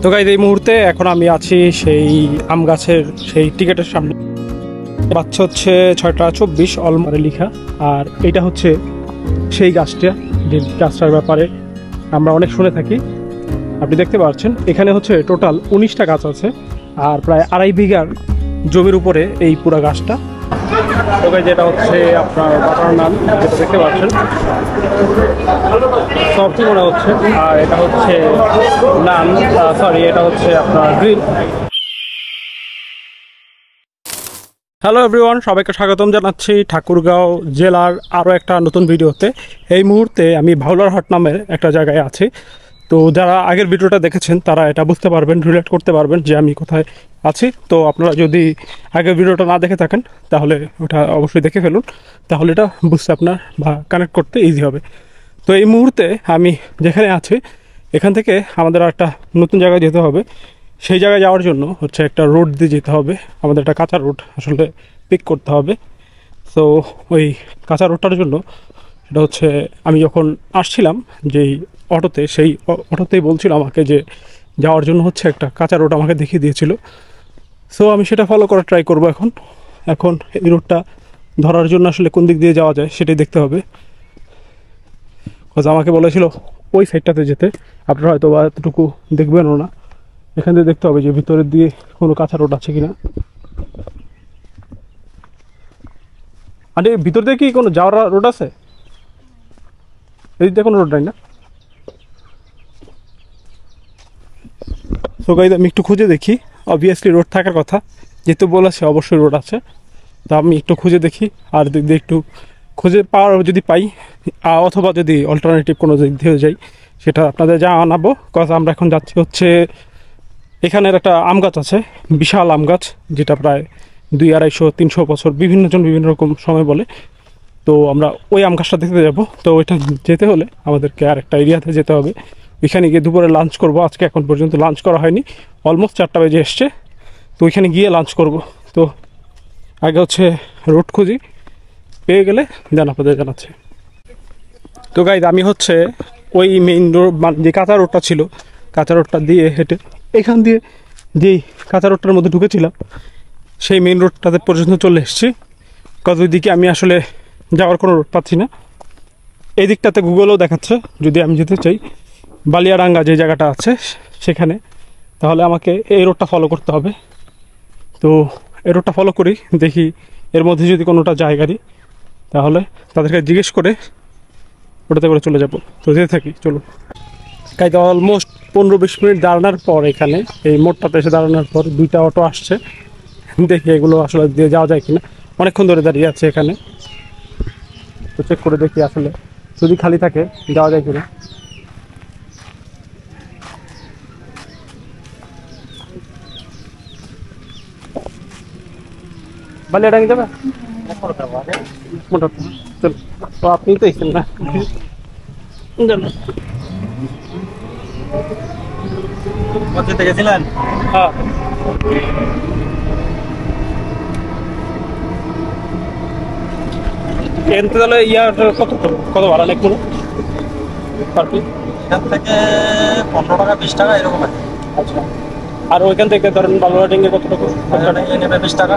তো গাইজ এই মুহূর্তে এখন আমি আছি সেই আম গাছের সেই টিকেটের সামনে। বাচ্চা হচ্ছে 6:24 অলমারে লেখা, আর এটা হচ্ছে সেই গাছটা, যে গাছটার ব্যাপারে আমরা অনেক শুনে থাকি। আপনি দেখতে পাচ্ছেন এখানে হচ্ছে টোটাল 19টা গাছ আছে, আর প্রায় 2.5 বিঘার জমির উপরে এই পুরো গাছটা। তো গাইজ এটা হচ্ছে আপনার বাটার নান, যেটা দেখতে পাচ্ছেন সফট মনে হচ্ছে, আর এটা হচ্ছে নান, সরি এটা হচ্ছে আপনার গ্রিল। হ্যালো এভরিওয়ান, সবাইকে স্বাগতম জানাচ্ছি ঠাকুরগাঁও জেলার আরও একটা নতুন ভিডিওতে। এই মুহূর্তে আমি ভাউলারহাট নামের একটা জায়গায় আছি। তো যারা আগের ভিডিওটা দেখেছেন তারা এটা বুঝতে পারবেন, রিলেট করতে পারবেন যে আমি কোথায় আছি। তো আপনারা যদি আগের ভিডিওটা না দেখে থাকেন তাহলে ওটা অবশ্যই দেখে ফেলুন, তাহলে এটা বুঝতে আপনার বা কানেক্ট করতে ইজি হবে। তো এই মুহূর্তে আমি যেখানে আছি এখান থেকে আমাদের একটা নতুন জায়গায় যেতে হবে। সেই জায়গায় যাওয়ার জন্য হচ্ছে একটা রোড দিয়ে যেতে হবে, আমাদের একটা কাঁচা রোড আসলে পিক করতে হবে। তো ওই কাঁচা রোডটার জন্য এটা হচ্ছে আমি যখন আসছিলাম যেই অটোতে, সেই অটোতেই বলছিল আমাকে যে যাওয়ার জন্য হচ্ছে একটা কাঁচা রোড আমাকে দেখিয়ে দিয়েছিল। সো আমি সেটা ফলো করার ট্রাই করব। এখন এই রোডটা ধরার জন্য আসলে কোন দিক দিয়ে যাওয়া যায় সেটাই দেখতে হবে। বিকজ আমাকে বলেছিল ওই সাইডটাতে যেতে, আপনারা হয়তো বা এতটুকু দেখবেনও না। এখান থেকে দেখতে হবে যে ভিতরের দিয়ে কোনো কাঁচা রোড আছে কিনা। আর এই ভিতর দিয়ে কি কোনো যাওয়ার রোড আছে? এই দিক দিয়ে কোনো রোড নাই না? সো গাইজ আমি একটু খুঁজে দেখি, অবভিয়াসলি রোড থাকার কথা, যেহেতু বলেছে অবশ্যই রোড আছে। তো আমি একটু খুঁজে দেখি, আর দিক দিয়ে একটু খুঁজে পাওয়ার যদি পাই, অথবা যদি অল্টারনেটিভ কোনো দিক দিয়ে যাই সেটা আপনাদের জানাবো। কজ আমরা এখন যাচ্ছি হচ্ছে এখানের একটা আম গাছ আছে, বিশাল আম গাছ, যেটা প্রায় 200-250-300 বছর, বিভিন্ন জন বিভিন্ন রকম সময় বলে। তো আমরা ওই আম গাছটা দেখতে যাব। তো ওইটা যেতে হলে আমাদেরকে আর একটা এরিয়াতে যেতে হবে, ওইখানে গিয়ে দুপুরে লাঞ্চ করব। আজকে এখন পর্যন্ত লাঞ্চ করা হয়নি, অলমোস্ট 4টা বেজে এসছে। তো ওইখানে গিয়ে লাঞ্চ করব। তো আগে হচ্ছে রোড খুঁজি, পেয়ে গেলে দেন আপনাদের জানাচ্ছে। তো গাইজ আমি হচ্ছে ওই মেইন রোড, যে কাঁচা রোডটা ছিল, কাঁচা রোডটা দিয়ে হেঁটে এখান দিয়ে যেই কাঁচা রোডটার মধ্যে ঢুকেছিলাম সেই মেইন রোডটাতে পর্যন্ত চলে এসেছি। কজ ওই দিকে আমি আসলে যাওয়ার কোনো রোড পাচ্ছি না। এই দিকটাতে গুগলও দেখাচ্ছে যদি আমি যেতে চাই বালিয়াডাঙ্গা যে জায়গাটা আছে সেখানে, তাহলে আমাকে এই রোডটা ফলো করতে হবে। তো এই রোডটা ফলো করি, দেখি এর মধ্যে যদি কোনোটা জায়গারই, তাহলে তাদেরকে জিজ্ঞেস করে ওটাতে করে চলে যাব। তো যেতে থাকি, চলো। কাইতে অলমোস্ট 15-20 মিনিট দাঁড়ানোর পর, এখানে এই মোড়টাতে এসে দাঁড়ানোর পর 2টা অটো আসছে। দেখি এগুলো আসলে দিয়ে যাওয়া যায় কিনা, অনেকক্ষণ ধরে দাঁড়িয়ে আছে এখানে। তো চেক করে দেখি আসলে যদি খালি থাকে যাওয়া যায় কিনা। বালিয়াডাঙ্গি যাবে মোটা, চলো। তো আপনি তো এসেছেন না, গেছিলেন? হ্যাঁ। এনতে তাহলে ইয়ার কত ভাড়া নেকমুড়ো পার পিস? এখান থেকে 15 টাকা 20 টাকা এরকম আছে। আচ্ছা, আর ওইখান থেকে ধরেন বালুয়াডিঙ্গে কত টাকা? নেবে 20 টাকা।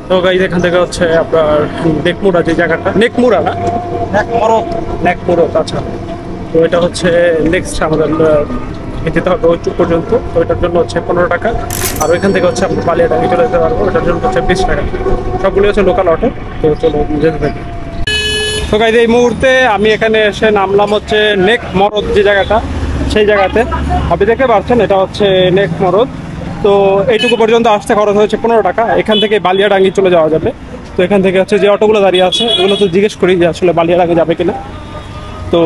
তো গাইজ এখান থেকে হচ্ছে আপনার নেকমুড়া যে জায়গাটা, নেকমুড়া না নেকমুড়ো, আচ্ছা। তো এটা হচ্ছে নেক্সট আমাদের যেতে হবে ওই চুপ পর্যন্ত। তো এটার জন্য হচ্ছে 15 টাকা, আর ওইখান থেকে হচ্ছে আপনি বালিয়াডাঙ্গি চলে যেতে পারবো, এটার জন্য হচ্ছে 20 টাকা। সবগুলি হচ্ছে লোকাল অটো। তো চলো যেতে থাকি। তো গাইজ এই মুহূর্তে আমি এখানে এসে নামলাম হচ্ছে নেক মরদ যে জায়গাটা, সেই জায়গাতে আপনি দেখতে পাচ্ছেন এটা হচ্ছে নেক মরদ। তো এইটুকু পর্যন্ত আসতে খরচ হয়েছে 15 টাকা। এখান থেকে বালিয়াডাঙ্গি চলে যাওয়া যাবে। তো এখান থেকে হচ্ছে যে অটোগুলো দাঁড়িয়ে আছে এগুলো তো জিজ্ঞেস করি যে আসলে বালিয়াডাঙ্গি যাবে কিনা। তো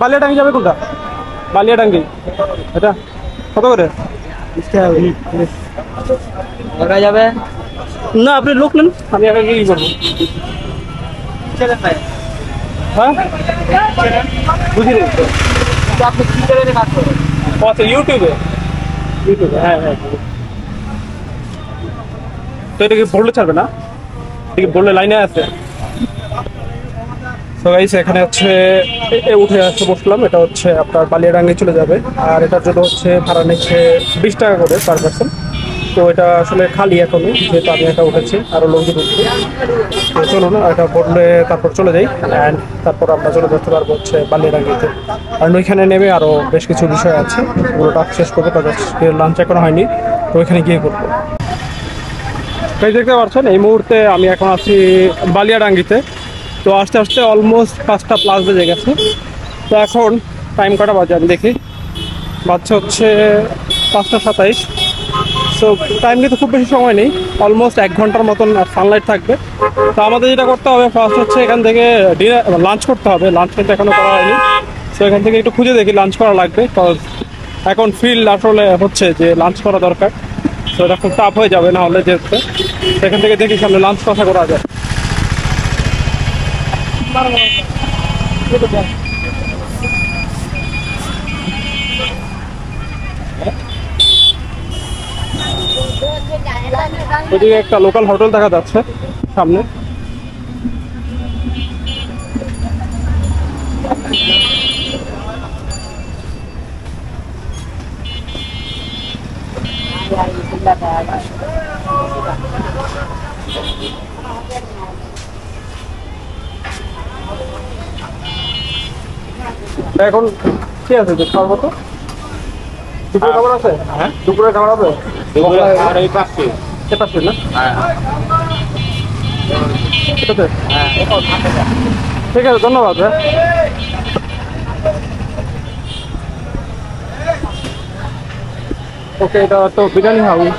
বালিয়াডাঙ্গি যাবে কোনটা? বালিয়াডাঙ্গি এটা কত করে যাবে? না আপনি লোক নেন, আমি আগে কি করবো? হ্যাঁ বুঝিনি। আপনি কি চ্যানেলে কাজ করেন? আচ্ছা, ইউটিউবে। হ্যাঁ। তো এটা কি বললে ছাড়বে না? এটা কি বললে লাইনে আছে? তো গাইস এখানে হচ্ছে উঠে আসতে বসলাম, এটা হচ্ছে আপনার বালিয়াডাঙ্গায় চলে যাবে, আর এটার জন্য হচ্ছে ভাড়া নিচ্ছে 20 টাকা করে পার পার্সন। তো এটা আসলে খালি এখনই, যেহেতু আমি একা উঠেছি, আরও লোকজন উঠবে। তো চলুন এটা বললে তারপর চলে যাই, অ্যান্ড তারপর আমরা চলে যেতে পারবো হচ্ছে বালিয়াডাঙ্গিতে। আর ওইখানে নেমে আরও বেশ কিছু বিষয় আছে, ওগুলোটা শেষ করবো, তাদের লাঞ্চ এখনো হয়নি, তো ওইখানে গিয়ে করবো। তাই দেখতে পাচ্ছেন এই মুহূর্তে আমি এখন আছি বালিয়াডাঙ্গিতে। তো আস্তে আস্তে অলমোস্ট 5টা প্লাস বেজে গেছে। তো এখন টাইম কটা বাজে আমি দেখি, বাজছে হচ্ছে 5টা 27। সো টাইম কিন্তু খুব বেশি সময় নেই, অলমোস্ট 1 ঘন্টার মতন সানলাইট থাকবে। তো আমাদের যেটা করতে হবে ফার্স্ট হচ্ছে এখান থেকে লাঞ্চ করতে হবে, লাঞ্চ কিন্তু এখনও করা হয়নি। সো এখান থেকে একটু খুঁজে দেখি লাঞ্চ করা লাগবে, কারণ এখন ফিল আসলে হচ্ছে যে লাঞ্চ করা দরকার। তো এটা খুব টাফ হয়ে যাবে না হলে যেতে। সেখান থেকে দেখি সামনে লাঞ্চ কথা করা যায়। ওইদিকে একটা লোকাল হোটেল দেখা যাচ্ছে সামনে। এখন কি আছে যে খাওয়ার মতো? দুপুরে খাবার আছে? হ্যাঁ দুপুরে খাবার হবে। আর এই পাশে পাচ্ছি না, ঠিক আছে ধন্যবাদ। হ্যাঁ ওকে, এটা তো বিরিয়ানি হাউস।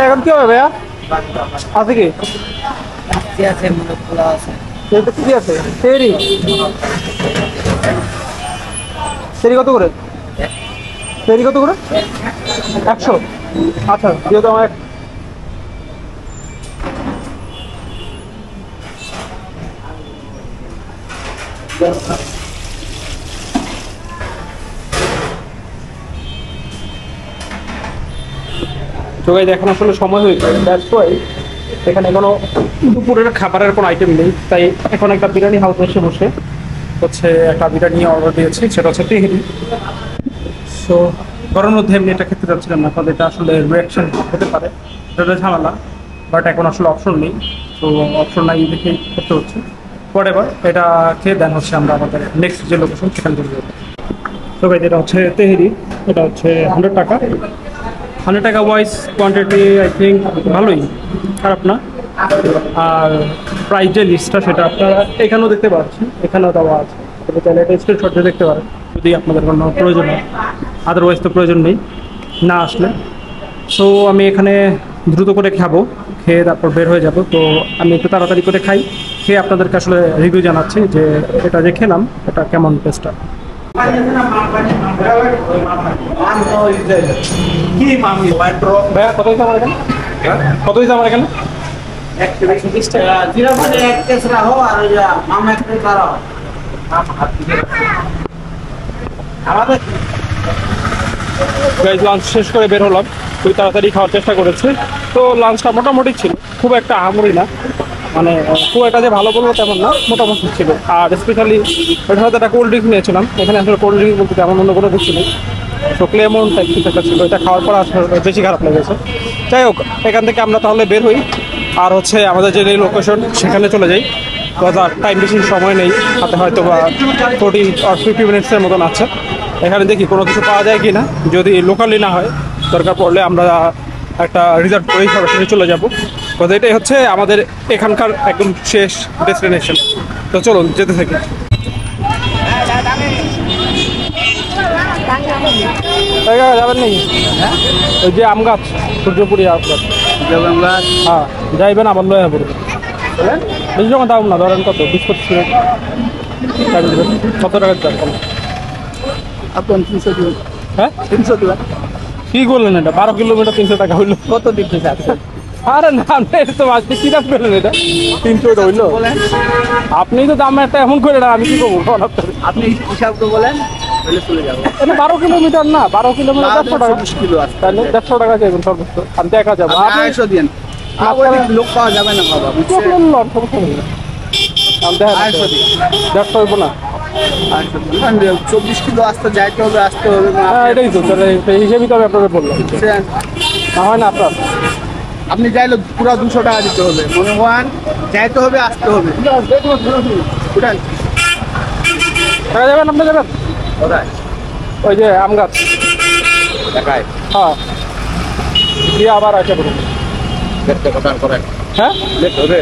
এখন কি হবে ভাইয়া? আছে কি আছে মনে খোলা আছে। কি আছে? তেরি তেরি কত করে? তেরি কত করে? 100। আচ্ছা যেহেতু আমার যোগাই এখন আসলে সময় হয়েছে, দ্যাটস ওয়াই এখানে কোনো দুপুরের খাবারের কোনো আইটেম নেই। তাই এখন একটা বিরিয়ানি হাউস এসে বসে হচ্ছে একটা বিরিয়ানি অর্ডার দিয়েছি, সেটা হচ্ছে তেহেরি। সো গরমের মধ্যে এমনি এটা খেতে যাচ্ছিলাম না, কারণ এটা আসলে রিয়াকশন হতে পারে, এটা ঝামেলা। বাট এখন আসলে অপশন নেই, তো অপশন নাই দেখেই করতে হচ্ছে। পরে এবার এটা খেয়ে দেন হচ্ছে আমরা আমাদের নেক্সট যে লোকেশন সেখানে চলে যাবো। তো ভাই এটা হচ্ছে তেহেরি, এটা হচ্ছে 100 টাকা। 100 টাকা ওয়াইজ কোয়ান্টিটি আই থিঙ্ক ভালোই, খারাপ না। আর প্রাইস যে লিস্টটা সেটা আপনারা এখানেও দেখতে পাচ্ছেন, এখানেও দেওয়া আছে, তবে তাহলে এটা স্ক্রিনশট দিয়ে দেখতে পারেন যদি আপনাদের কোনো প্রয়োজন হয়। আদারওয়াইজ তো প্রয়োজন নেই না আসলে। সো আমি এখানে দ্রুত করে খাবো, খেয়ে তারপর বের হয়ে যাব। তো আমি একটু তাড়াতাড়ি করে খাই, খেয়ে আপনাদেরকে আসলে রিভিউ জানাচ্ছি যে এটা যে খেলাম এটা কেমন টেস্টটা। ভাইয়া কত হয়েছে আমার এখানে? কত হয়েছে আমার এখানে? 120 টাকা। জিরা মানে এক কেস রাখো আর ওই মামা একটা দাঁড়াও। আমাদের লাঞ্চ শেষ করে বের হলাম, খুব তাড়াতাড়ি খাওয়ার চেষ্টা করেছি। তো লাঞ্চটা মোটামুটি ছিল, খুব একটা আহামরি না, মানে খুব একটা যে ভালো বলবো তেমন না, মোটামুটি ছিল। আর স্পেশালি এটার সাথে একটা কোল্ড ড্রিঙ্কস নিয়েছিলাম, এখানে আসলে কোল্ড ড্রিঙ্কস বলতে তেমন অন্য কোনো কিছু নেই। তো ক্লেমন টাইপ কিছু একটা ছিল, এটা খাওয়ার পর আসলে বেশি খারাপ লেগেছে। যাই হোক, এখান থেকে আমরা তাহলে বের হই আর হচ্ছে আমাদের যে লোকেশন সেখানে চলে যাই। আর টাইম বেশি সময় নেই হাতে, হয়তো বা 40 or 50 মিনিটসের মতন আছে। এখানে দেখি কোনো কিছু পাওয়া যায় কি না, যদি লোকালি না হয় দরকার পড়লে আমরা একটা রিজার্ভ করেই সরাসরি চলে যাব। তো এটাই হচ্ছে আমাদের এখানকার একদম শেষ ডেস্টিনেশন। তো চলুন যেতে থাকি। যাবেন নাকি? ওই যে আম গাছ, সূর্যপুরি আম গাছ, হ্যাঁ যাইবেন আবার লয়া পড়বে। বেশি যখন দাম না, ধরেন কত 20-25 মিনিট টাইম দেবেন। কত টাকার দাম কম? আপনার 300 দিবেন। হ্যাঁ 300 দিবেন। কি করলেন এটা? 12 কিলোমিটার 300 টাকা হইলো। কত দিতে চাচ্ছেন? আরে না আপনি এটা তো আজকে কি দাম পেলেন এটা 300 এটা হইলো বলেন, আপনি তো দাম একটা এমন করে না আমি কি করবো বল আপনার আপনি হিসাব তো বলেন, তাহলে চলে যাবো। এটা 12 কিলোমিটার না 12 কিলোমিটার 150 টাকা 20 কিলো আছে, তাহলে 150 টাকা যাবেন সর্বোচ্চ আমি দেখা যাবো আপনি 250 দিন। লোক পাওয়া যাবে না বাবা, বুঝছেন? 250 দিন, 150 হইব না 250 দিন। 24 কিলো আসতে যাইতে হবে, আসতে হবে না, হ্যাঁ এটাই তো তাহলে সেই হিসেবেই তো আমি আপনাকে বললাম বুঝছেন? না হয় না আপনার আপনি চাইলে পুরো 200 টাকা দিতে হবে, মনে হন যাইতে হবে, আসতে হবে। উঠান, টাকা যাবেন আপনি যাবেন কোথায়? ওই যে আম গাছ দেখায় হ্যাঁ দিয়ে আবার আসে পড়ুন দেখতে কথা করেন, হ্যাঁ লেট হবে।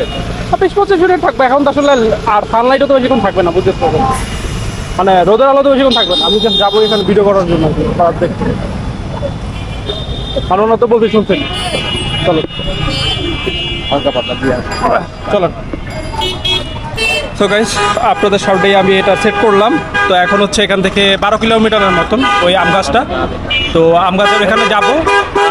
20-25 মিনিট থাকবে এখন তো আসলে আর সানলাইটও তো বেশিক্ষণ থাকবে না বুঝতে পারবেন মানে রোদের আলো তো বেশিক্ষণ থাকবে না আমি জাস্ট যাবো এখানে ভিডিও করার জন্য আর কি, খারাপ দেখতে কারণ তো বলতে শুনছেন চলো হালকা পাতলা দিয়ে চলেন তো গাইস আপনাদের সামনেই আমি এটা সেট করলাম তো এখন হচ্ছে এখান থেকে 12 কিলোমিটারের মতন ওই আম গাছটা তো আম গাছের এখানে যাব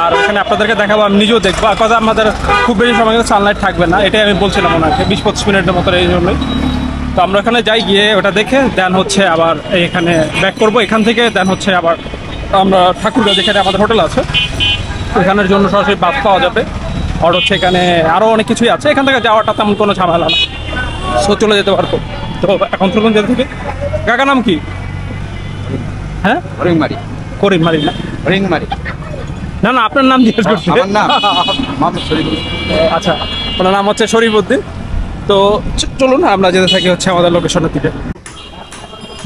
আর এখানে আপনাদেরকে দেখাবো আমি নিজেও দেখবো আর কথা আমাদের খুব বেশি সময় কিন্তু সানলাইট থাকবে না এটাই আমি বলছিলাম ওনাকে 20-25 মিনিটের মতো এই জন্যই তো আমরা এখানে যাই গিয়ে ওটা দেখে দেন হচ্ছে আবার এখানে ব্যাক করব এখান থেকে দেন হচ্ছে আবার আমরা ঠাকুরগাঁ যেখানে আমাদের হোটেল আছে এখানের জন্য সরাসরি বাস পাওয়া যাবে আর হচ্ছে এখানে আরও অনেক কিছুই আছে এখান থেকে যাওয়াটা তেমন কোনো ঝামেলা না সো চলে যেতে পারবো তো এখন চলুন যেতে থেকে কাকা নাম কি হ্যাঁ রিংমারি, করিম মারি না রিংমারি। না না আপনার নাম জিজ্ঞেস করছি আমার নাম মোহাম্মদ শরীফ। আচ্ছা ওনার নাম হচ্ছে শরীফউদ্দিন তো চলুন আমরা যেতে থাকি হচ্ছে আমাদের লোকেশনের দিকে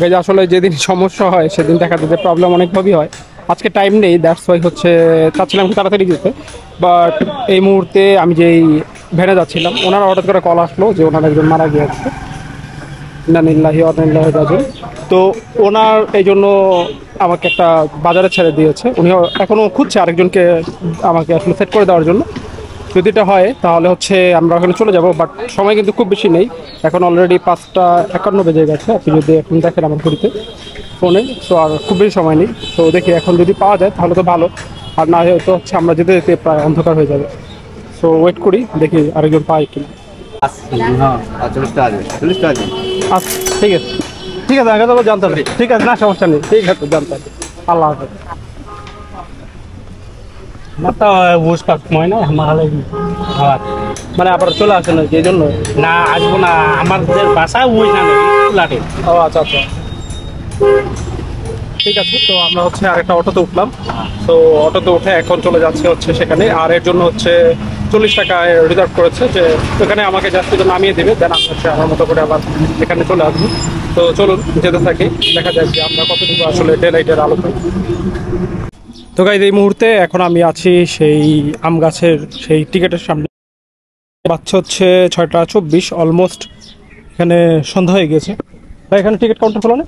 গাইজ আসলে যেদিন সমস্যা হয় সেদিন দেখা যাচ্ছে প্রবলেম অনেকভাবেই হয় আজকে টাইম নেই দ্যাটস ওয়াই হচ্ছে চাচ্ছিলাম একটু তাড়াতাড়ি যেতে বাট এই মুহূর্তে আমি যেই ভ্যানে যাচ্ছিলাম ওনারা হঠাৎ করে কল আসলো যে ওনার একজন মারা গিয়েছে ইন্নালিল্লাহি ওয়া ইন্না ইলাইহি রাজিউন তো ওনার এই জন্য আমাকে একটা বাজারে ছেড়ে দিয়েছে উনি এখনও খুঁজছে আরেকজনকে আমাকে আসলে সেট করে দেওয়ার জন্য যদি এটা হয় তাহলে হচ্ছে আমরা ওখানে চলে যাব বাট সময় কিন্তু খুব বেশি নেই এখন অলরেডি 5:51 বেজে গেছে আপনি যদি এখন দেখেন আমার ঘড়িতে ফোনে সো আর খুব বেশি সময় নেই তো দেখি এখন যদি পাওয়া যায় তাহলে তো ভালো আর না হয়তো হচ্ছে আমরা যেতে যেতে প্রায় অন্ধকার হয়ে যাবে সো ওয়েট করি দেখি আরেকজন পাই কিনা হ্যাঁ 40 টাকা দিন, 40 টাকা দিন। আচ্ছা ঠিক আছে ঠিক আছে আগে তো জানতে হবে ঠিক আছে না সমস্যা নেই ঠিক আছে জানতে হবে আল্লাহ হাফেজ মাথা বুঝতে সময় না আমার মানে আবার চলে আসে না এই জন্য না আসবো না আমাদের বাসা ওই না লাটে ও আচ্ছা আচ্ছা ঠিক আছে তো আমরা হচ্ছে আরেকটা অটোতে উঠলাম তো অটোতে উঠে এখন চলে যাচ্ছে হচ্ছে সেখানে আর এর জন্য হচ্ছে 40 টাকায় রিজার্ভ করেছে যে ওখানে আমাকে জাস্ট শুধু নামিয়ে দেবে দেন আমি হচ্ছে আমার মতো করে আবার এখানে চলে আসবো তো চলুন যেতে থাকি দেখা যায় যে আমরা কতটুকু আসলে ডে লাইটের আলো পাই তো গাইজ এই মুহূর্তে এখন আমি আছি সেই আম গাছের সেই টিকেটের সামনে বাচ্চা হচ্ছে 6:24 অলমোস্ট এখানে সন্ধ্যা হয়ে গেছে ভাই এখানে টিকিট কাউন্টার খোলা না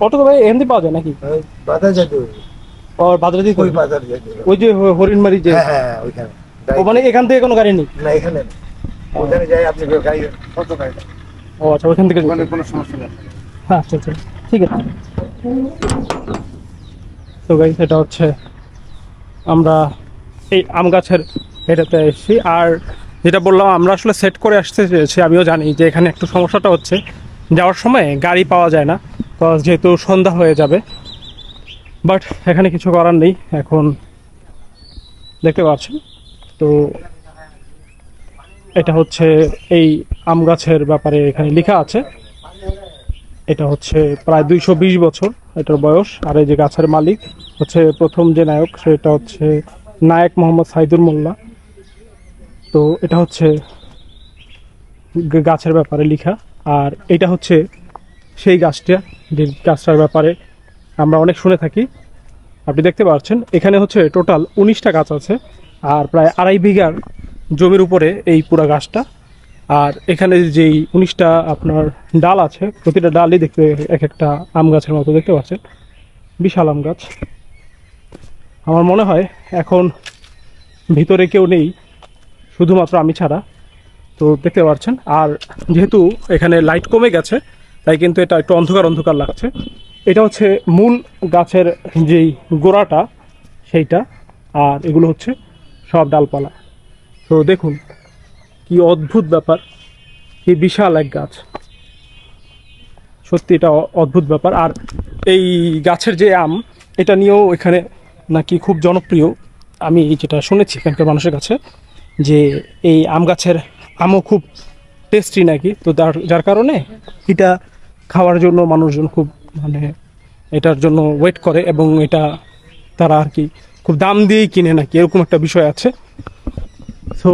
অটো তো ভাই এখান থেকে পাওয়া যায় নাকি বাজার যেতে হবে। আর বাজারে দিয়ে ওই বাজার যেতে হবে। ওই যে হরিণমারি যে হ্যাঁ হ্যাঁ ওইখানে ও মানে এখান থেকে কোনো গাড়ি নেই না এখানে না। ওখানে যাই আপনি গাড়ি কত গাড়ি ও আচ্ছা ওইখান থেকে ওখানে কোনো সমস্যা নেই। হ্যাঁ আচ্ছা আচ্ছা ঠিক আছে তো গাইস এটা হচ্ছে আমরা এই আম গাছের এটাতে এসেছি আর যেটা বললাম আমরা আসলে সেট করে আসতে চেয়েছি আমিও জানি যে এখানে একটু সমস্যাটা হচ্ছে যাওয়ার সময় গাড়ি পাওয়া যায় না কজ যেহেতু সন্ধ্যা হয়ে যাবে বাট এখানে কিছু করার নেই এখন দেখতে পাচ্ছেন তো এটা হচ্ছে এই আম গাছের ব্যাপারে এখানে লেখা আছে এটা হচ্ছে প্রায় 220 বছর এটার বয়স আর এই যে গাছের মালিক হচ্ছে প্রথম যে নায়ক সেটা হচ্ছে নায়ক মোহাম্মদ সাইদুর মোল্লা তো এটা হচ্ছে গাছের ব্যাপারে লেখা আর এটা হচ্ছে সেই গাছটা যে গাছটার ব্যাপারে আমরা অনেক শুনে থাকি আপনি দেখতে পাচ্ছেন এখানে হচ্ছে টোটাল 19টা গাছ আছে আর প্রায় 2.5 বিঘার জমির উপরে এই পুরো গাছটা আর এখানে যেই 19টা আপনার ডাল আছে প্রতিটা ডালই দেখতে এক একটা আম গাছের মতো দেখতে পাচ্ছেন বিশাল আম গাছ আমার মনে হয় এখন ভিতরে কেউ নেই শুধুমাত্র আমি ছাড়া তো দেখতে পাচ্ছেন। আর যেহেতু এখানে লাইট কমে গেছে তাই কিন্তু এটা একটু অন্ধকার অন্ধকার লাগছে। এটা হচ্ছে মূল গাছের যেই গোড়াটা সেইটা, আর এগুলো হচ্ছে সব ডালপালা। তো দেখুন কি অদ্ভুত ব্যাপার, কি বিশাল এক গাছ, সত্যি এটা অদ্ভুত ব্যাপার। আর এই গাছের যে আম, এটা নিয়েও এখানে নাকি খুব জনপ্রিয়। আমি যেটা শুনেছি এখানকার মানুষের কাছে যে এই আম গাছের আমও খুব টেস্টি নাকি। তো যার কারণে এটা খাওয়ার জন্য মানুষজন খুব মানে এটার জন্য ওয়েট করে, এবং এটা তারা আর কি খুব দাম দিয়েই কিনে নাকি, এরকম একটা বিষয় আছে। সো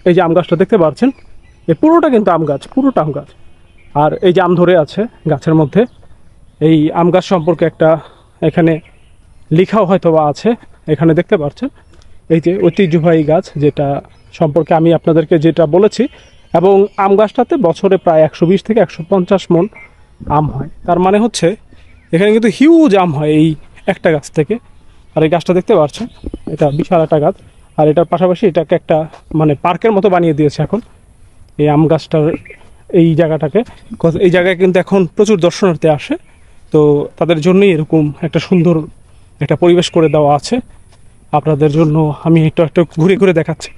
এই যে আম গাছটা দেখতে পাচ্ছেন, এই পুরোটা কিন্তু আম গাছ, পুরোটা আম গাছ। আর এই যে আম ধরে আছে গাছের মধ্যে, এই আম গাছ সম্পর্কে একটা এখানে লেখাও হয়তো বা আছে, এখানে দেখতে পাচ্ছেন। এই যে ঐতিহ্যবাহী গাছ, যেটা সম্পর্কে আমি আপনাদেরকে যেটা বলেছি। এবং আম গাছটাতে বছরে প্রায় 120 থেকে 150 মণ আম হয়। তার মানে হচ্ছে এখানে কিন্তু হিউজ আম হয় এই একটা গাছ থেকে। আর এই গাছটা দেখতে পাচ্ছেন, এটা বিশাল একটা গাছ। আর এটার পাশাপাশি এটাকে একটা মানে পার্কের মতো বানিয়ে দিয়েছে এখন এই আম গাছটার এই জায়গাটাকে। এই জায়গায় কিন্তু এখন প্রচুর দর্শনার্থী আসে, তো তাদের জন্যই এরকম একটা সুন্দর একটা পরিবেশ করে দেওয়া আছে। আপনাদের জন্য আমি একটু একটু ঘুরে ঘুরে দেখাচ্ছি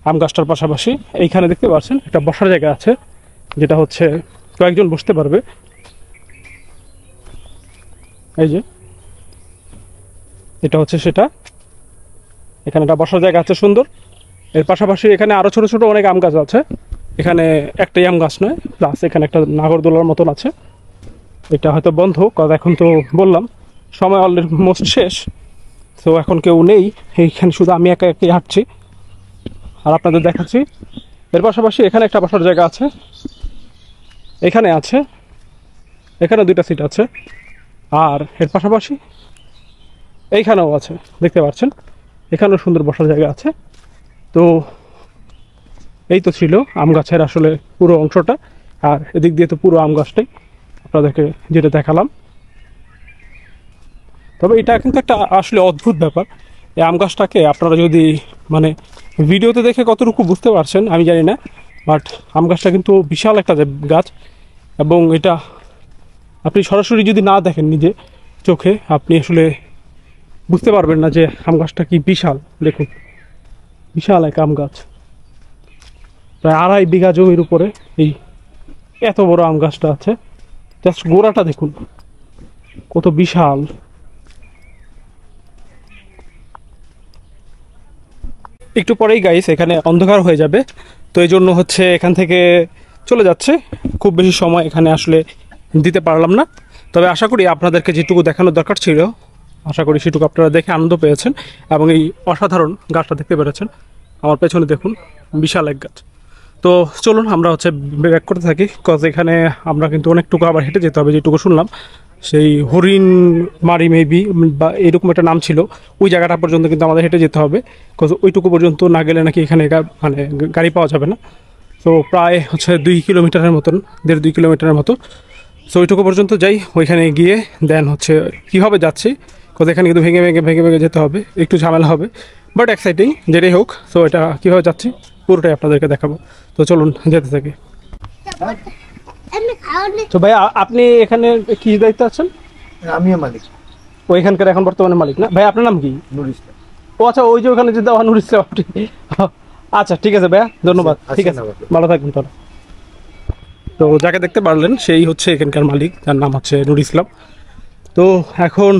আম গাছটার পাশাপাশি। এইখানে দেখতে পাচ্ছেন একটা বসার জায়গা আছে, যেটা হচ্ছে কয়েকজন বসতে পারবে। এই যে এটা হচ্ছে সেটা, এখানে একটা বসার জায়গা আছে সুন্দর। এর পাশাপাশি এখানে আরো ছোট ছোট অনেক আম গাছ আছে। এখানে একটাই আম গাছ নয়, প্লাস এখানে একটা নাগরদোলার মতন আছে। এটা হয়তো বন্ধ, কারণ এখন তো বললাম সময় অলমোস্ট শেষ, তো এখন কেউ নেই। এইখানে শুধু আমি একা একাই হাঁটছি আর আপনাদের দেখাচ্ছি। এর পাশাপাশি এখানে একটা বসার জায়গা আছে, এখানে আছে, এখানে 2টা সিট আছে। আর এর পাশাপাশি এইখানেও আছে, দেখতে পাচ্ছেন, এখানেও সুন্দর বসার জায়গা আছে। তো এই তো ছিল আম গাছের আসলে পুরো অংশটা। আর এদিক দিয়ে তো পুরো আম গাছটাই আপনাদেরকে যেটা দেখালাম। তবে এটা কিন্তু একটা আসলে অদ্ভুত ব্যাপার, এই আম গাছটাকে আপনারা যদি মানে ভিডিওতে দেখে কতটুকু বুঝতে পারছেন আমি জানি না, বাট আম গাছটা কিন্তু বিশাল একটা গাছ। এবং এটা আপনি সরাসরি যদি না দেখেন নিজে চোখে, আপনি আসলে বুঝতে পারবেন না যে আম গাছটা কি বিশাল। দেখুন বিশাল এক আম গাছ, প্রায় 2.5 বিঘা জমির উপরে এই এত বড় আম গাছটা আছে। জাস্ট গোড়াটা দেখুন কত বিশাল। একটু পরেই গাইস এখানে অন্ধকার হয়ে যাবে, তো এই জন্য হচ্ছে এখান থেকে চলে যাচ্ছে। খুব বেশি সময় এখানে আসলে দিতে পারলাম না, তবে আশা করি আপনাদেরকে যেটুকু দেখানোর দরকার ছিল, আশা করি সেটুকু আপনারা দেখে আনন্দ পেয়েছেন এবং এই অসাধারণ গাছটা দেখতে পেরেছেন। আমার পেছনে দেখুন বিশাল এক গাছ। তো চলুন আমরা হচ্ছে ব্যাক করতে থাকি, কজ এখানে আমরা কিন্তু অনেকটুকু আবার হেঁটে যেতে হবে। যেটুকু শুনলাম সেই হরিণ মারি মেবি বা এরকম একটা নাম ছিল, ওই জায়গাটা পর্যন্ত কিন্তু আমাদের হেঁটে যেতে হবে। কজ ওইটুকু পর্যন্ত না গেলে নাকি এখানে মানে গাড়ি পাওয়া যাবে না। তো প্রায় হচ্ছে 2 কিলোমিটারের মতন, 1.5-2 কিলোমিটারের মতো। সো ওইটুকু পর্যন্ত যাই, ওইখানে গিয়ে দেন হচ্ছে কীভাবে যাচ্ছি, কজ এখানে কিন্তু ভেঙে ভেঙে ভেঙে ভেঙে যেতে হবে, একটু ঝামেলা হবে, বাট এক্সাইটিং যেটাই হোক। সো এটা কীভাবে যাচ্ছি পুরোটাই আপনাদেরকে দেখাবো। তো চলুন যেতে থাকি। তো ভাই আপনি এখানে কি দায়িত্ব আছেন? আমিও মালিক। ও এখানকার এখন বর্তমানে মালিক না? ভাই আপনার নাম কি? নুর ইসলাম। ও আচ্ছা, ওই যে ওখানে যে দেওয়া নুর ইসলাম আপনি। আচ্ছা ঠিক আছে ভাইয়া, ধন্যবাদ। ঠিক আছে, ভালো থাকবেন তাহলে। তো যাকে দেখতে পারলেন সেই হচ্ছে এখানকার মালিক, তার নাম হচ্ছে নুর ইসলাম। তো এখন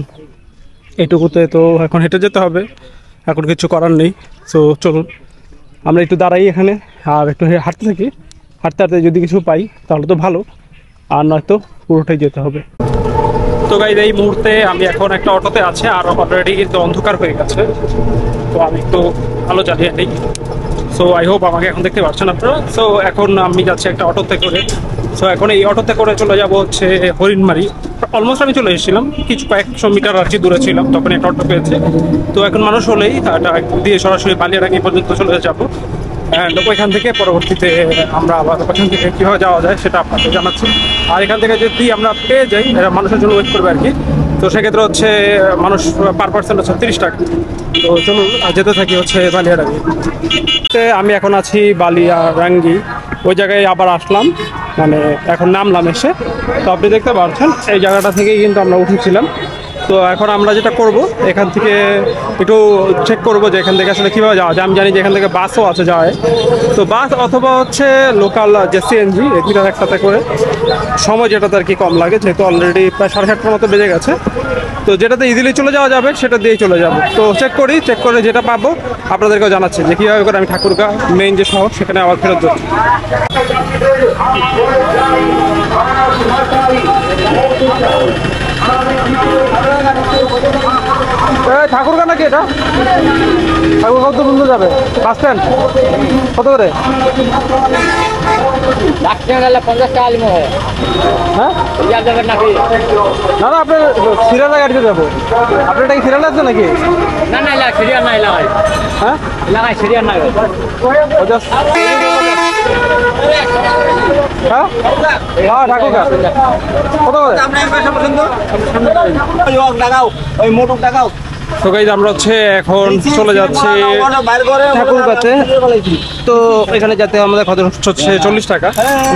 এইটুকুতে তো এখন হেঁটে যেতে হবে, এখন কিছু করার নেই। সো চলুন আমরা একটু দাঁড়াই এখানে আর একটু হাঁটতে থাকি। হাঁটতে হাঁটতে যদি কিছু পাই তাহলে তো ভালো, আর নয়তো পুরোটাই যেতে হবে। তো গাইজ এই মুহূর্তে আমি এখন একটা অটোতে আছে, আর অলরেডি কিন্তু অন্ধকার হয়ে গেছে। তো আমি একটু আলো জ্বালিয়ে নিই। সো আই হোপ আমাকে এখন দেখতে পাচ্ছেন আপনারা। সো এখন আমি যাচ্ছি একটা অটোতে করে। সো এখন এই অটোতে করে চলে যাব হচ্ছে হরিণমারি। অলমোস্ট আমি চলে এসেছিলাম, কয়েকশো মিটার আর কি দূরে ছিলাম, তখন একটা অটো পেয়েছে। তো এখন মানুষ হলেই এটা দিয়ে সরাসরি বালিয়াডাঙ্গি পর্যন্ত চলে যাবো। অ্যান্ড ওইখান থেকে পরবর্তীতে আমরা আবার ওখান থেকে কীভাবে যাওয়া যায় সেটা আপনাকে জানাচ্ছি। আর এখান থেকে যদি আমরা পেয়ে যাই, এরা মানুষের জন্য ওয়েট করবে আর কি। তো সেক্ষেত্রে হচ্ছে মানুষ পার পার্সেন্ট হচ্ছে 30 টাকা। তো চলুন যেতে থাকি হচ্ছে বালিয়াডাঙ্গি। আমি এখন আছি বালিয়াডাঙ্গি, ওই জায়গায় আবার আসলাম, মানে এখন নামলাম এসে। তো আপনি দেখতে পাচ্ছেন এই জায়গাটা থেকেই কিন্তু আমরা উঠেছিলাম। তো এখন আমরা যেটা করব, এখান থেকে একটু চেক করব যে এখান থেকে আসলে কীভাবে যাওয়া যায়। আমি জানি যে এখান থেকে বাসও আছে যায়, তো বাস অথবা হচ্ছে লোকাল যে সিএনজি, এই দুটার একসাথে করে সময় যেটাতে আর কি কম লাগে, যেহেতু অলরেডি প্রায় 7:30টার মতো বেজে গেছে। তো যেটাতে ইজিলি চলে যাওয়া যাবে সেটা দিয়েই চলে যাব। তো চেক করে যেটা পাবো আপনাদেরকেও জানাচ্ছি যে কীভাবে করে আমি ঠাকুরগাঁ মেইন যে শহর সেখানে আবার ফেরত যাচ্ছি। ঠাকুরগাঁ নাকি এটা? ঠাকুরগাঁও তো বন্ধু যাবে বাস স্ট্যান্ড কত করে? 50 টাকা লিমো হয়। হ্যাঁ যাবেন নাকি? না না, আপনার সিরিয়ালে গাড়িতে যাবো। আপনার এটা কি সিরিয়াল আছে নাকি? না না, এলাকা সিরিয়াল না, এলাকায় হ্যাঁ এলাকায় সিরিয়াল না। হ্যাঁ হ্যাঁ ঠাকুরগাঁ কত করে? তো গাইজ আমরা হচ্ছে এখন চলে যাচ্ছি ঠাকুরগাঁতে। তো এখানে যেতে আমাদের খরচ হচ্ছে 40 টাকা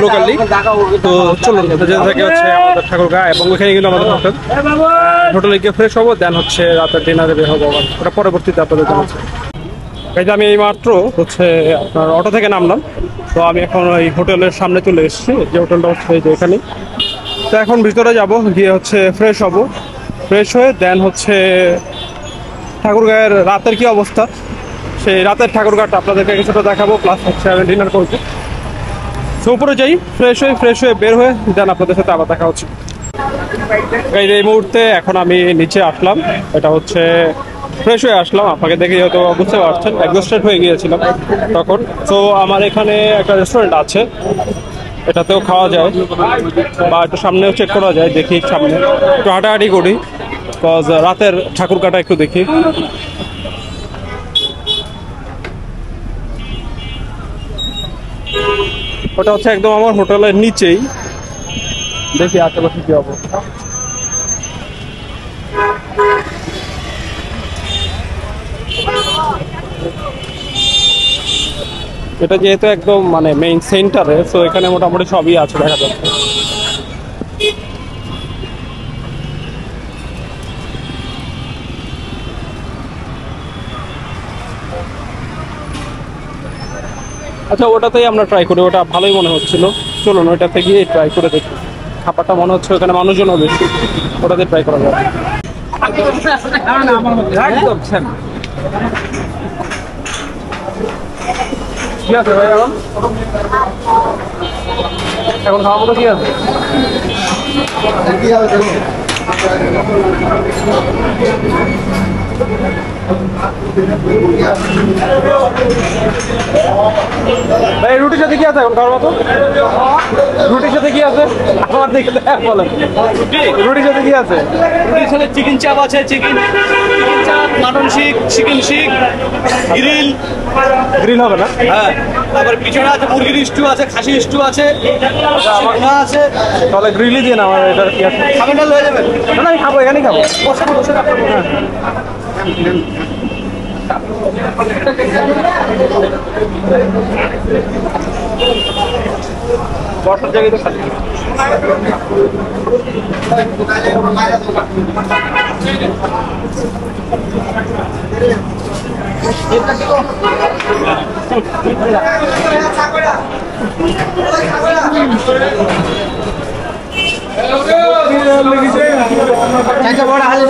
লোকালি। তো চলুন যেতে থেকে হচ্ছে আমাদের ঠাকুরগাঁ, এবং ওইখানে কিন্তু আমাদের হোটেলে গিয়ে ফ্রেশ হবো, দেন হচ্ছে রাতের ডিনারে বের হবো। ওটা পরবর্তীতে আপনাদের জানাচ্ছি। গাইজ আমি এইমাত্র হচ্ছে আপনার অটো থেকে নামলাম। তো আমি এখন ওই হোটেলের সামনে চলে এসেছি, যে হোটেলটা হচ্ছে এই যে এখানে। তো এখন ভিতরে যাব, গিয়ে হচ্ছে ফ্রেশ হব, ফ্রেশ হয়ে দেন হচ্ছে ঠাকুরগাঁয়ের রাতের কি অবস্থা, সেই রাতের ঠাকুরগাঁটা আপনাদেরকে কিছুটা দেখাবো, প্লাস হচ্ছে আমি ডিনার করবো। তো উপরে যাই, ফ্রেশ হয়ে বের হয়ে দেন আপনাদের সাথে আবার দেখা হচ্ছে। এই মুহূর্তে এখন আমি নিচে আসলাম, এটা হচ্ছে ফ্রেশ হয়ে আসলাম। আপনাকে দেখে হয়তো বুঝতে পারছেন এক্সস্টেড হয়ে গিয়েছিলাম তখন। তো আমার এখানে একটা রেস্টুরেন্ট আছে, এটাতেও খাওয়া যায় বা একটু সামনেও চেক করা যায়। দেখি সামনে একটু হাঁটাহাঁটি করি, বিকজ রাতের ঠাকুরগাঁটা একটু দেখি। ওটা হচ্ছে একদম আমার হোটেলের নিচেই, দেখি আশেপাশে কি অবস্থা। এটা যেহেতু একদম মানে মেইন সেন্টারে, তো এখানে মোটামুটি সবই আছে দেখা যাচ্ছে। আচ্ছা ওটাতেই আমরা ট্রাই করি, ওটা ভালোই মনে হচ্ছিল। চলুন ওইটাতে গিয়ে ট্রাই করে দেখি। খাবারটা মনে হচ্ছে ওখানে মানুষজনও বেশি, ওটাতে ট্রাই করা যাবে। কি আছে ভাই এখন খাওয়ার মতো কি আছে? ভাই রুটির সাথে কি আছে এখন খাওয়ার মতো? রুটির সাথে কি আছে আমার দেখে বলেন। রুটির সাথে কি আছে? রুটির সাথে চিকেন চাপ আছে, চিকেন চাপ, মাটন শিক, চিকেন শিক, গ্রিল হবে না? হ্যাঁ, তারপর পিছনে আছে মুরগির স্টু আছে, খাসি স্টু আছে, আছে। তাহলে গ্রিলই দিয়ে না আমার এটা কি আছে? খাবেন না হয়ে যাবে? না আমি খাবো, এখানেই খাবো। বর্ষার জায়গায় তো খালি বড় হালি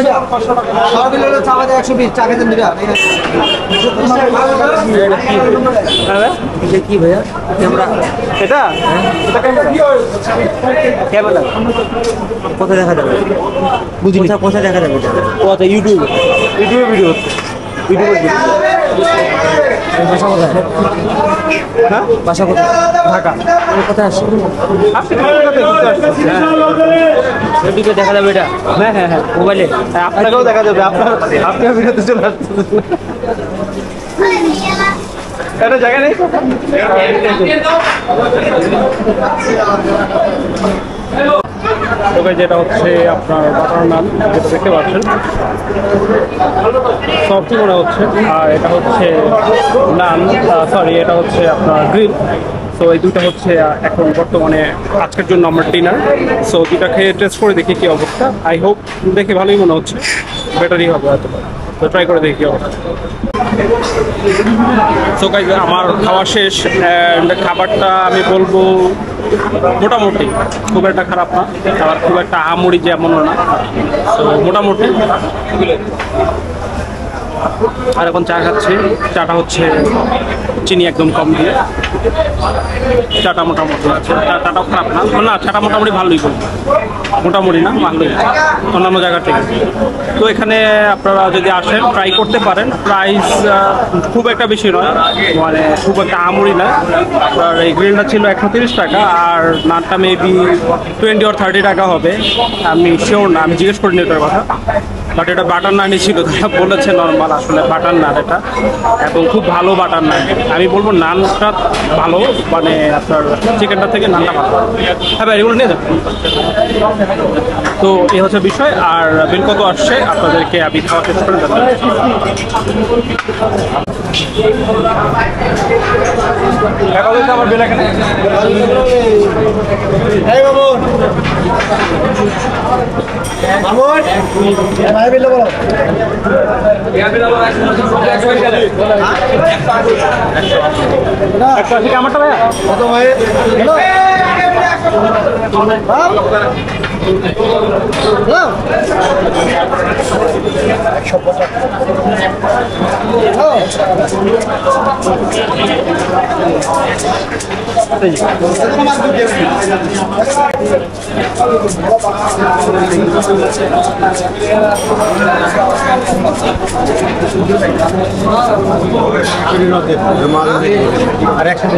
সব 120 টাকা দেন দিরা। কি ভাইয়া ক্যামেরা? এটা এটা ক্যামেরা কোথায় দেখা যাবে? বুঝিনি কোথায় দেখা যাবে? কোথায়? ইউটিউবে ভিডিও বাসা কোথায়? হ্যাঁ বাসা কোথায়? ঢাকা। কোথায় আসছে? আপনি ঠাকুরগাঁতে ঘুরতে আসছেন? ইউটিউবে দেখা যাবে এটা? হ্যাঁ হ্যাঁ হ্যাঁ, মোবাইলে? আপনাকেও দেখা যাবে। আপনিও ভিডিওতে চলে আসছেন। এটা জায়গা নেই। ওকে, যেটা হচ্ছে আপনার বাটার নান, যেটা দেখতে পাচ্ছেন সফটই মনে হচ্ছে। আর এটা হচ্ছে নান, সরি এটা হচ্ছে আপনার গ্রিল। সো এই দুটো হচ্ছে এখন বর্তমানে আজকের জন্য আমার ডিনার। সো দুটা খেয়ে টেস্ট করে দেখি কি অবস্থা। আই হোপ দেখে ভালোই মনে হচ্ছে, বেটারই হবে হয়তো। তো ট্রাই করে দেখি কি অবস্থা। সো গাইস আমার খাওয়া শেষ, অ্যান্ড খাবারটা আমি বলবো মোটামুটি, খুব একটা খারাপ না, আবার খুব একটা আহামরি যেমনও না। তো মোটামুটি। আর এখন চা খাচ্ছি। চাটা হচ্ছে চিনি একদম কম দিয়ে। চাটা মোটামুটি আছে, চাটাও খারাপ না, না চাটা মোটামুটি ভালোই বলবো, মোটামুটি না ভালোই অন্যান্য জায়গা থেকে। তো এখানে আপনারা যদি আসেন ট্রাই করতে পারেন। প্রাইস খুব একটা বেশি নয়, মানে খুব একটা আমরি না। আপনার এই গ্রিলটা ছিল 130 টাকা, আর নানটা মেবি 20 or 30 টাকা হবে, আমি শিওর না, আমি জিজ্ঞেস করিনি এটার কথা। বাট এটা বাটার নানই ছিল, তারা বলেছে নর্মাল, আসলে বাটার নান এটা, এবং খুব ভালো বাটার নান। আমি বলবো নানটা ভালো, মানে আপনার চিকেনটা থেকে নানটা ভালো। হ্যাঁ ভাই এগুলো নিয়ে যান। তো এই হচ্ছে বিষয়। আর বিল কত আসছে আপনাদেরকে আমি খাওয়া শেষ করে দেবো। আমার বিল এখানে আমারটা ভাইয়া কত ভাই? আর একসাথে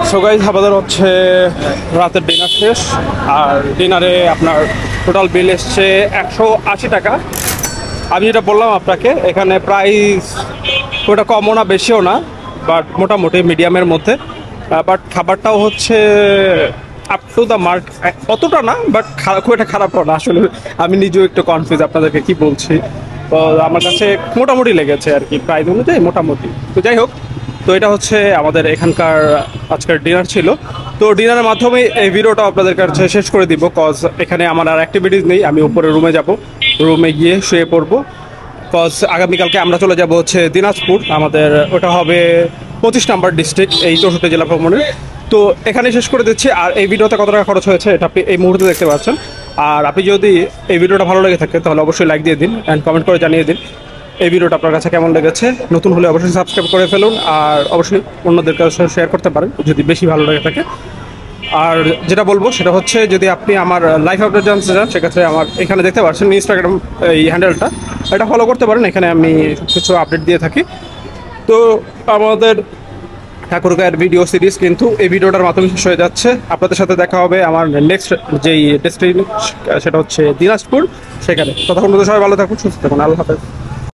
সো গাইস আমাদের হচ্ছে রাতের ডিনার শেষ, আর ডিনারে আপনার টোটাল বিল এসছে 180 টাকা। আমি যেটা বললাম আপনাকে, এখানে প্রাইস ওটা কমও না বেশিও না, বাট মোটামুটি মিডিয়ামের মধ্যে। বাট খাবারটাও হচ্ছে আপ টু দ্য মার্ক, অতটা না বাট খুব একটা খারাপও না। আসলে আমি নিজেও একটু কনফিউজ আপনাদেরকে কি বলছি। তো আমার কাছে মোটামুটি লেগেছে আর কি, প্রাইস অনুযায়ী মোটামুটি। তো যাই হোক, তো এটা হচ্ছে আমাদের এখানকার আজকের ডিনার ছিল। তো ডিনারের মাধ্যমে এই ভিডিওটা আপনাদের কাছে শেষ করে দিব, কজ এখানে আমার আর অ্যাক্টিভিটিস নেই। আমি উপরে রুমে যাব, রুমে গিয়ে শুয়ে পড়বো, কজ আগামীকালকে আমরা চলে যাব হচ্ছে দিনাজপুর। আমাদের ওটা হবে 25 নম্বর ডিস্ট্রিক্ট এই 64 জেলা ভ্রমণের। তো এখানে শেষ করে দিচ্ছি। আর এই ভিডিওতে কত টাকা খরচ হয়েছে এটা আপনি এই মুহূর্তে দেখতে পাচ্ছেন। আর আপনি যদি এই ভিডিওটা ভালো লেগে থাকে তাহলে অবশ্যই লাইক দিয়ে দিন, অ্যান্ড কমেন্ট করে জানিয়ে দিন এই ভিডিওটা আপনার কাছে কেমন লেগেছে। নতুন হলে অবশ্যই সাবস্ক্রাইব করে ফেলুন, আর অবশ্যই অন্যদের কাছে শেয়ার করতে পারেন যদি বেশি ভালো লেগে থাকে। আর যেটা বলবো সেটা হচ্ছে, যদি আপনি আমার লাইফ আপডেট জানতে চান সেক্ষেত্রে আমার এখানে দেখতে পাচ্ছেন ইনস্টাগ্রাম এই হ্যান্ডেলটা, এটা ফলো করতে পারেন। এখানে আমি কিছু আপডেট দিয়ে থাকি। তো আমাদের ঠাকুরগাঁয়ের ভিডিও সিরিজ কিন্তু এই ভিডিওটার মাধ্যমে শেষ হয়ে যাচ্ছে। আপনাদের সাথে দেখা হবে আমার নেক্সট যেই ডেস্টিনেশন, সেটা হচ্ছে দিনাজপুর, সেখানে। ততক্ষণ সবাই ভালো থাকুন, সুস্থ থাকুন, আল্লাহ হাফেজ।